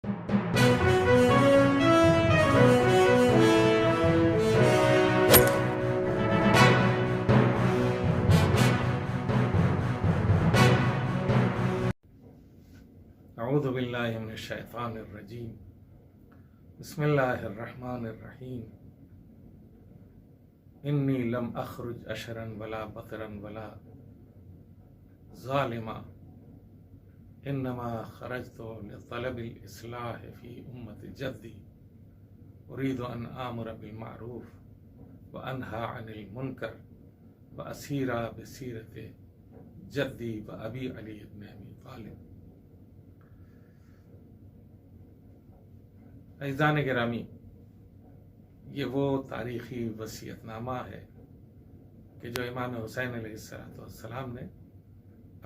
اعوذ باللہ من الشیطان الرجیم بسم اللہ الرحمن الرحیم انی لم اخرج اشرا ولا بطرا ولا ظالما انما خرجت لطلب الاصلاح فی امت جدی اريد ان آمر بالمعروف وانہى عن المنکر واسیر بسیرت جدی وابی علی بن ابی طالب۔ عزیزان گرامی، یہ وہ تاریخی وصیت نامہ ہے کہ جو امام حسین علیہ السلام نے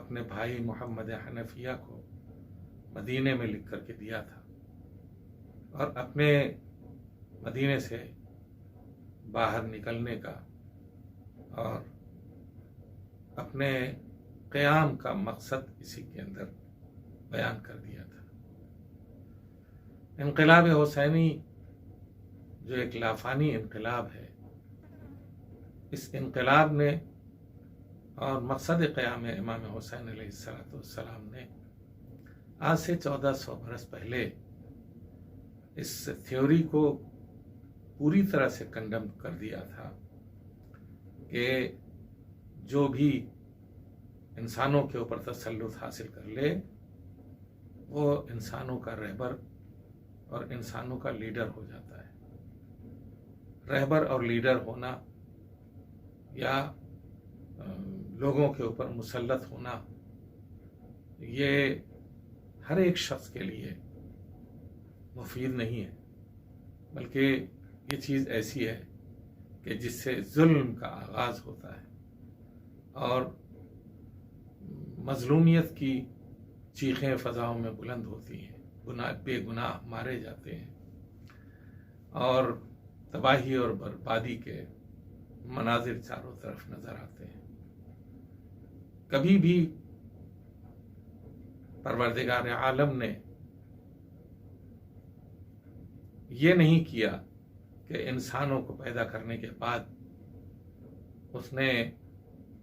اپنے بھائی محمد حنفیہ کو مدینے میں لکھ کر کے دیا تھا، اور اپنے مدینے سے باہر نکلنے کا اور اپنے قیام کا مقصد اسی کے اندر بیان کر دیا تھا۔ انقلاب حسینی جو ایک لافانی انقلاب ہے، اس انقلاب نے اور مقصد قیام امام حسین علیہ السلام نے آج سے 1400 برس پہلے اس تھیوری کو پوری طرح سے کنڈم کر دیا تھا کہ جو بھی انسانوں کے اوپر تسلط حاصل کر لے وہ انسانوں کا رہبر اور انسانوں کا لیڈر ہو جاتا ہے۔ رہبر اور لیڈر ہونا یا لوگوں کے اوپر مسلط ہونا یہ ہر ایک شخص کے لیے مفید نہیں ہے، بلکہ یہ چیز ایسی ہے کہ جس سے ظلم کا آغاز ہوتا ہے اور مظلومیت کی چیخیں فضاؤں میں بلند ہوتی ہیں، بے گناہ مارے جاتے ہیں اور تباہی اور بربادی کے مناظر چاروں طرف نظر آتے ہیں۔ کبھی بھی پروردگار عالم نے یہ نہیں کیا کہ انسانوں کو پیدا کرنے کے بعد اس نے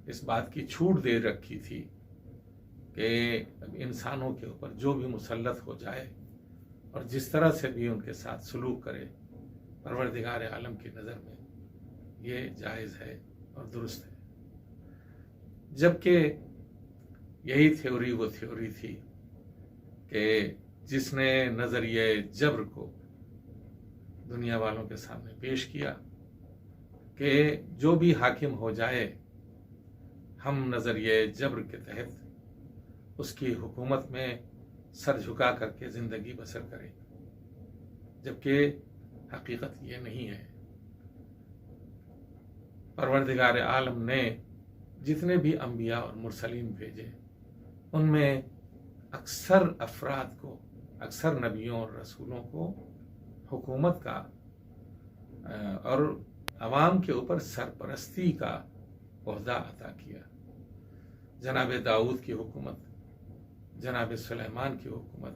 اس بات کی چھوٹ دے رکھی تھی کہ انسانوں کے اوپر جو بھی مسلط ہو جائے اور جس طرح سے بھی ان کے ساتھ سلوک کرے، پروردگار عالم کی نظر میں یہ جائز ہے اور درست ہے۔ جبکہ یہی تھیوری وہ تھیوری تھی کہ جس نے نظریہ جبر کو دنیا والوں کے سامنے پیش کیا کہ جو بھی حاکم ہو جائے ہم نظریہ جبر کے تحت اس کی حکومت میں سر جھکا کر کے زندگی بسر کریں، جبکہ حقیقت یہ نہیں ہے۔ پروردگار عالم نے جتنے بھی انبیاء اور مرسلین بھیجے ان میں اکثر افراد کو، اکثر نبیوں اور رسولوں کو حکومت کا اور عوام کے اوپر سرپرستی کا عہدہ عطا کیا۔ جناب داؤد کی حکومت، جناب سلیمان کی حکومت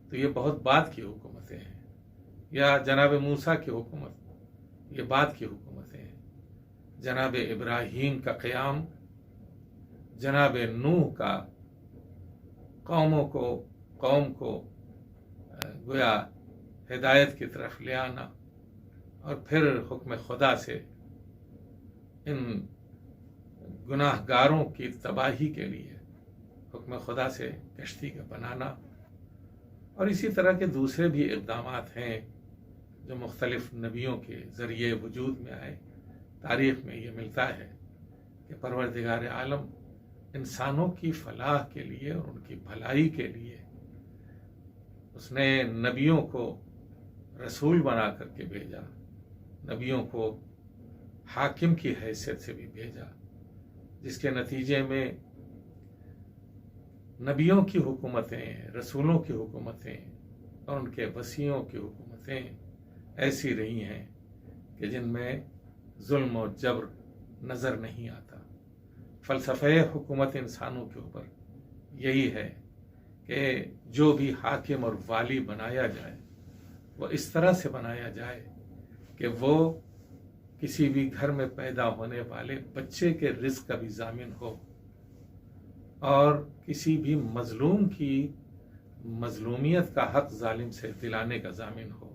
تو یہ بہت بعد کی حکومتیں ہیں، یا جناب موسیٰ کی حکومت یہ بعد کی حکومتیں ہیں۔ جناب ابراہیم کا قیام، جناب نوح کا قوم کو گویا ہدایت کی طرف لے آنا، اور پھر حکم خدا سے ان گناہ گاروں کی تباہی کے لیے حکم خدا سے کشتی کا بنانا، اور اسی طرح کے دوسرے بھی اقدامات ہیں جو مختلف نبیوں کے ذریعے وجود میں آئے۔ تاریخ میں یہ ملتا ہے کہ پروردگار عالم انسانوں کی فلاح کے لیے اور ان کی بھلائی کے لیے اس نے نبیوں کو رسول بنا کر کے بھیجا، نبیوں کو حاکم کی حیثیت سے بھی بھیجا، جس کے نتیجے میں نبیوں کی حکومتیں، رسولوں کی حکومتیں اور ان کے وصیوں کی حکومتیں ایسی رہی ہیں کہ جن میں ظلم و جبر نظر نہیں آتا۔ فلسفہ حکومت انسانوں کے اوپر یہی ہے کہ جو بھی حاکم اور والی بنایا جائے وہ اس طرح سے بنایا جائے کہ وہ کسی بھی گھر میں پیدا ہونے والے بچے کے رزق کا بھی ضامن ہو، اور کسی بھی مظلوم کی مظلومیت کا حق ظالم سے دلانے کا ضامن ہو۔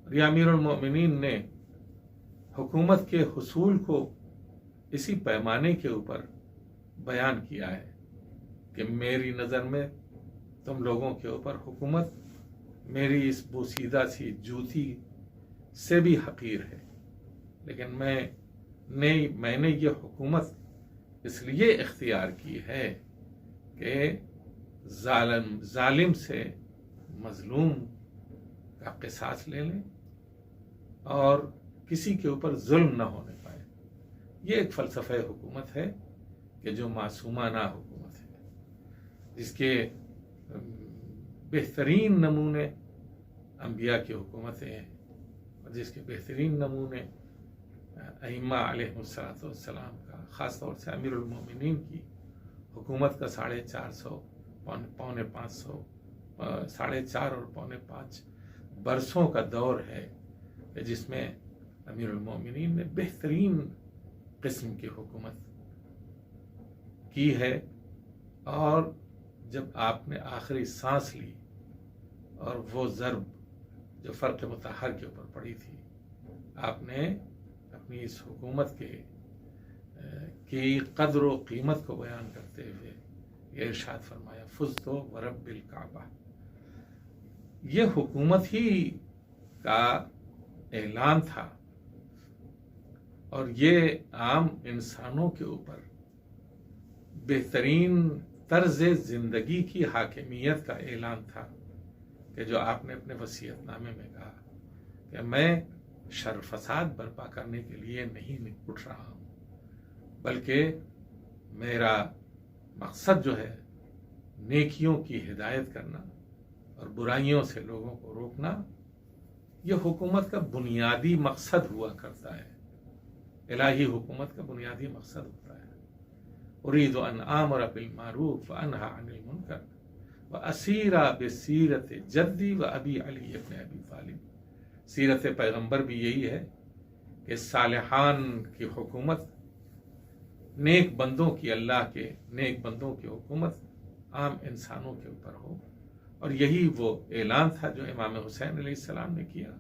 اور امیر المومنین نے حکومت کے حصول کو اسی پیمانے کے اوپر بیان کیا ہے کہ میری نظر میں تم لوگوں کے اوپر حکومت میری اس بوسیدہ سی جوتی سے بھی حقیر ہے، لیکن میں نے یہ حکومت اس لیے اختیار کی ہے کہ ظالم سے مظلوم کا قصاص لے لیں اور کسی کے اوپر ظلم نہ ہونے پائے۔ یہ ایک فلسفہ حکومت ہے کہ جو معصومانہ حکومت ہے، جس کے بہترین نمونے انبیاء کی حکومتیں ہیں، اور جس کے بہترین نمونے ائمہ علیہ السلام کا، خاص طور سے امیر المومنین کی حکومت کا 450 پونے 500 4.5 اور پونے 5 برسوں کا دور ہے، جس میں امیر المومنین نے بہترین قسم کی حکومت کی ہے۔ اور جب آپ نے آخری سانس لی اور وہ ضرب جو فرق مطہر کے اوپر پڑی تھی، آپ نے اپنی اس حکومت کی قدر و قیمت کو بیان کرتے ہوئے یہ ارشاد فرمایا، فزت ورب الکعبہ۔ یہ حکومت ہی کا اعلان تھا، اور یہ عام انسانوں کے اوپر بہترین طرز زندگی کی حاکمیت کا اعلان تھا، کہ جو آپ نے اپنے وصیت نامے میں کہا کہ میں شر فساد برپا کرنے کے لیے نہیں اٹھ رہا ہوں، بلکہ میرا مقصد جو ہے نیکیوں کی ہدایت کرنا اور برائیوں سے لوگوں کو روکنا، یہ حکومت کا بنیادی مقصد ہوا کرتا ہے، الہی حکومت کا بنیادی مقصد ہوتا ہے۔ اريد ان آمر بالمعروف وانہی عن المنکر واسیر بسیرت جدی و ابی علی ابن ابی طالب۔ سیرت پیغمبر بھی یہی ہے کہ صالحان کی حکومت، نیک بندوں کی، اللہ کے نیک بندوں کی حکومت عام انسانوں کے اوپر ہو، اور یہی وہ اعلان تھا جو امام حسین علیہ السلام نے کیا،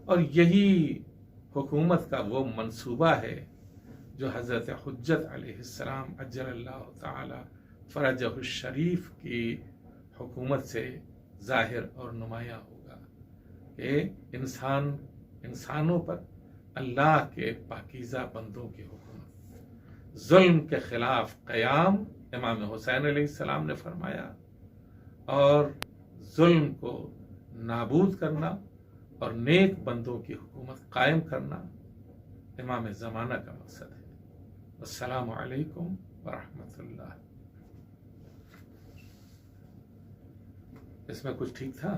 اور یہی حکومت کا وہ منصوبہ ہے جو حضرت حجت علیہ السلام عجل اللہ تعالی فرجہ الشریف کی حکومت سے ظاہر اور نمایاں ہوگا، کہ انسانوں پر اللہ کے پاکیزہ بندوں کی حکومت، ظلم کے خلاف قیام امام حسین علیہ السلام نے فرمایا، اور ظلم کو نابود کرنا اور نیک بندوں کی حکومت قائم کرنا امام زمانہ کا مقصد ہے۔ السلام علیکم ورحمۃ اللہ۔ اس میں کچھ ٹھیک تھا؟